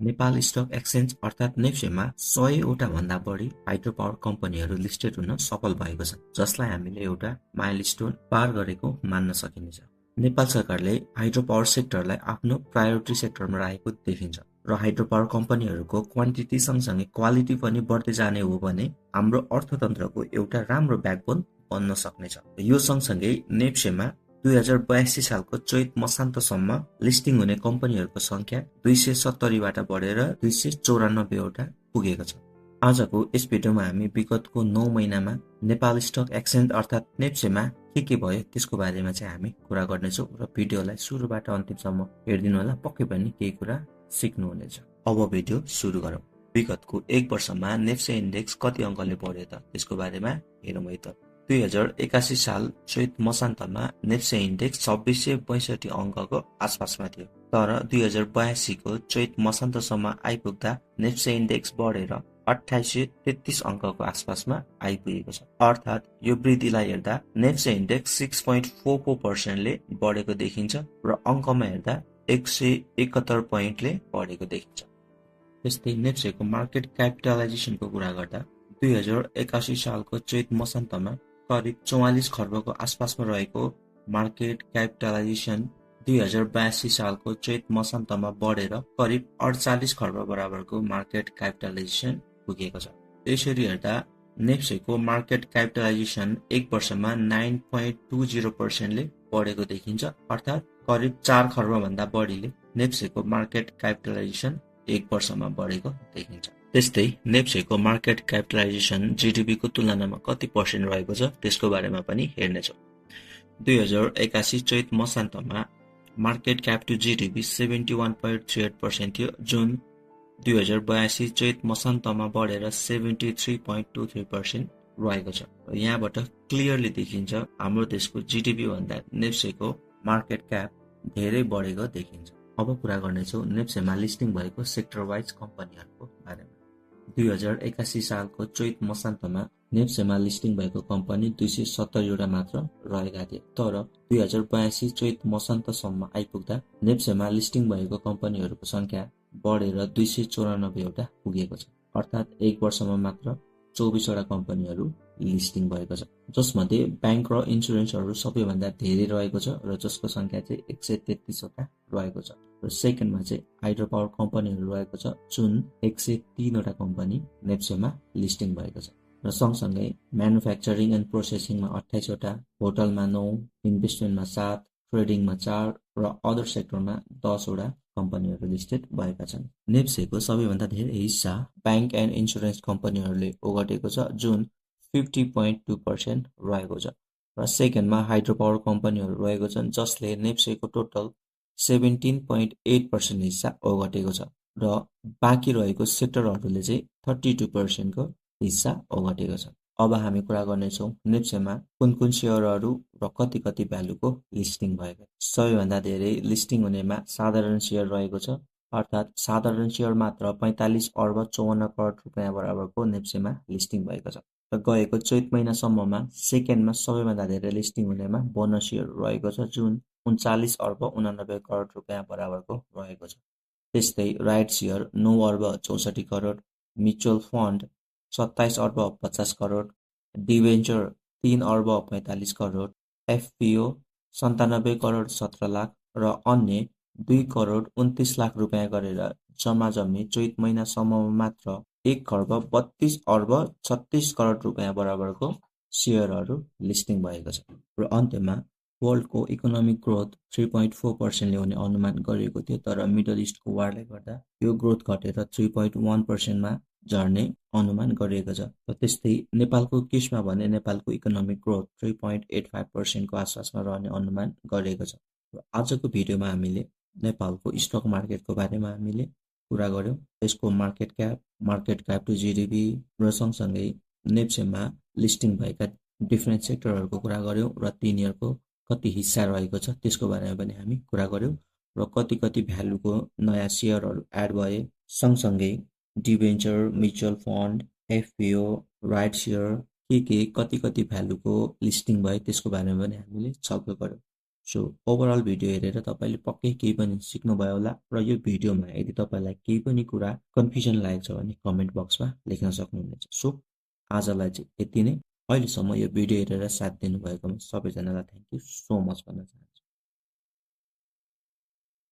Nepal stock exchange अर्थात् नेप्सेमा 100 भन्दा बढी हाइड्रो पावर कम्पनीहरू लिस्टेड हुन सफल भएको छ, जसलाई हामीले एउटा माइलस्टोन पार गरेको मान्न सकिनेछ। नेपाल सरकारले हाइड्रो पावर सेक्टरलाई आफ्नो प्रायोरिटी सेक्टरमा राखेको देखिन्छ र हाइड्रो पावर कम्पनीहरूको क्वान्टिटी सँगसँगै क्वालिटी पनि बढ्दै जाने हो भने हाम्रो अर्थतन्त्रको एउटा राम्रो ब्याकबोन बन्न सक्नेछ। यो सँगसँगै नेप्सेमा 2082 सालको चैत मसान्तसम्म लिस्टिङ हुने कम्पनीहरूको संख्या 270बाट बढेर 294 वटा पुगेको छ। आजको यस भिडियोमा हामी विगतको 9 महिनामा नेपाल स्टक एक्सचेन्ज अर्थात् नेप्सेमा के भयो त्यसको बारेमा चाहिँ हामी कुरा गर्नेछौँ र भिडियोलाई सुरुबाट अन्तिमसम्म हेरिदिनु होला, पक्कै पनि केही कुरा सिक्नुहुनेछ। अब भिडियो सुरु गरौँ। विगतको 1 वर्षमा नेप्से इन्डेक्स कति अङ्कले बढ्यो त त्यसको बारेमा हेरौँ है त। 2081 साल चैत मसान्तमा नेप्से इन्डेक्स 2662 अङ्कको आसपासमा थियो, तर 2082 को चैत मसान्तसम्म आइपुग्दा नेप्से इन्डेक्स बढेर 2833 अङ्कको आसपासमा आइपुगेको छ। अर्थात् यो वृद्धिलाई हेर्दा नेप्से इन्डेक्स 6.44% ले बढेको देखिन्छ र अङ्कमा हेर्दा 171 पोइन्टले बढेको देखिन्छ। त्यस्तै नेप्सेको मार्केट क्यापिटलाइजेसनको कुरा गर्दा 2081 सालको चैत मसान्तमा करिब 44 खर्बको आसपासमा रहेको मार्केट क्यापिटलाइजेसन 2082 सालको चैत मसान्तमा बढेर करिब 48 खर्ब बराबरको मार्केट क्यापिटलाइजेसन पुगेको छ। यसरी हेर्दा नेप्सेको मार्केट क्यापिटलाइजेसन 1 वर्षमा 9.20% ले बढेको देखिन्छ, अर्थात् करिब 4 खर्ब भन्दा बढीले नेप्सेको मार्केट क्यापिटलाइजेसन 1 वर्षमा बढेको देखिन्छ। त्यस्तै नेप्सेको मार्केट क्यापिटलाइजेसन जीडीपीको तुलनामा कति पर्सेन्ट रहेको छ त्यसको बारेमा पनि हेर्नेछौँ। 2081 चैत मसान्तमा मार्केट क्याप टु जीडीपी 71.38% थियो, जुन 2082 चैत मसान्तमा बढेर 73.23% रहेको छ। यहाँबाट क्लियरली देखिन्छ हाम्रो देशको जीडीपी भन्दा नेप्सेको मार्केट क्याप धेरै बढेको देखिन्छ। अब कुरा गर्नेछौँ नेप्सेमा लिस्टिङ भएको सेक्टर वाइज कम्पनीहरूको बारेमा। 2081 सालको चैत मसान्तमा नेप्सेमा लिस्टिङ भएको कम्पनी 270 वटा मात्र रहेका थिए, तर 2082 चैत मसान्तसम्म आइपुग्दा नेप्सेमा लिस्टिङ भएको कम्पनीहरूको संख्या बढेर 294 वटा पुगेको छ। अर्थात् 1 वर्षमा मात्र 24 वटा कम्पनीहरू लिस्टिङ भएको छ, जसमध्ये ब्याङ्क र इन्सुरेन्सहरू सबैभन्दा धेरै रहेको छ र जसको संख्या चाहिँ 133 वटा रहेको छ। र सेकेन्डमा चाहिँ हाइड्रो पावर कम्पनीहरू रहेको छ, जुन 103 वटा कम्पनी नेप्सेमा लिस्टिङ भएको छ। र सँगसँगै म्यानुफ्याक्चरिङ एन्ड प्रोसेसिङमा 28 वटा, होटलमा 9, इन्भेस्टमेन्टमा 7, ट्रेडिङमा 4 र अदर सेक्टरमा 10 वटा कम्पनीहरू लिस्टेड भएका छन्। नेप्सेको सबैभन्दा धेरै हिस्सा ब्याङ्क एन्ड इन्सुरेन्स कम्पनीहरूले ओगटेको छ, जुन 50.2% रहेको छ। र सेकेन्डमा हाइड्रो पावर कम्पनीहरू रहेको छन्, जसले नेप्सेको टोटल 17.8% हिस्सा ओगटेको छ र बाँकी रहेको सेक्टरहरूले चाहिँ 32% को हिस्सा ओगटेको छ। अब हामी कुरा गर्नेछौँ नेप्सेमा कुन कुन सेयरहरू र कति कति भ्यालुको लिस्टिङ भएको। सबैभन्दा धेरै लिस्टिङ हुनेमा साधारण सेयर रहेको छ, अर्थात् साधारण सेयर मात्र 45 अर्ब 54 करोड रुपियाँ बराबरको नेप्सेमा लिस्टिङ भएको छ। र गएको चैत महिनासम्ममा सेकेन्डमा सबैभन्दा धेरै लिस्टिङ हुनेमा बोनस सेयर रहेको छ, जुन 39 अर्ब 89 करोड रुपियाँ बराबरको रहेको छ। त्यस्तै राइट सेयर 9 अर्ब 64 करोड, म्युचुअल फन्ड 27 अर्ब 50 करोड, डिभेन्चर 3 अर्ब 45 करोड, एफपिओ 97 करोड 17 लाख र अन्य 2 करोड 29 लाख रुपियाँ गरेर जम्मी चैत महिनासम्ममा मात्र 1 खर्ब 32 अर्ब 36 करोड रुपियाँ बराबरको सेयरहरू लिस्टिङ भएको छ। र अन्त्यमा वर्ल्डको इकोनोमिक ग्रोथ 3.4% ले हुने अनुमान गरिएको थियो, तर मिडल इस्टको वारले गर्दा यो ग्रोथ घटेर 3.1% मा झर्ने अनुमान गरिएको छ। र त्यस्तै नेपालको केसमा भने नेपालको इकोनोमिक ग्रोथ 3.85% को आसपासमा रहने अनुमान गरिएको छ। र आजको भिडियोमा हामीले नेपालको स्टक मार्केटको बारेमा हामीले कुरा गर्यौँ, यसको मार्केट क्याप टु जीडीपी र सँगसँगै नेप्सेमा लिस्टिङ भएका डिफ्रेन्ट सेक्टरहरूको कुरा गर्यौँ र तिनीहरूको कति हिस्सा रहेको छ त्यसको बारेमा पनि हामी कुरा गर्यौँ र कति कति भ्यालुको नयाँ सेयरहरू एड भए, सँगसँगै debenture, mutual fund, FPO, right share कति कति भ्यालुको लिस्टिङ भयो त्यसको बारेमा पनि हामीले छलफल गर्यौँ। सो ओभरअल भिडियो हेरेर तपाईँले पक्कै केही पनि सिक्नुभयो होला र यो भिडियोमा यदि तपाईँलाई केही पनि कुरा कन्फ्युजन लागेको छ भने कमेन्ट बक्समा लेख्न सक्नुहुनेछ। सो आजलाई चाहिँ यति नै। अहिलेसम्म यो भिडियो हेरेर साथ दिनुभएकोमा सबैजनालाई थ्याङ्क यू सो मच भन्न चाहन्छु।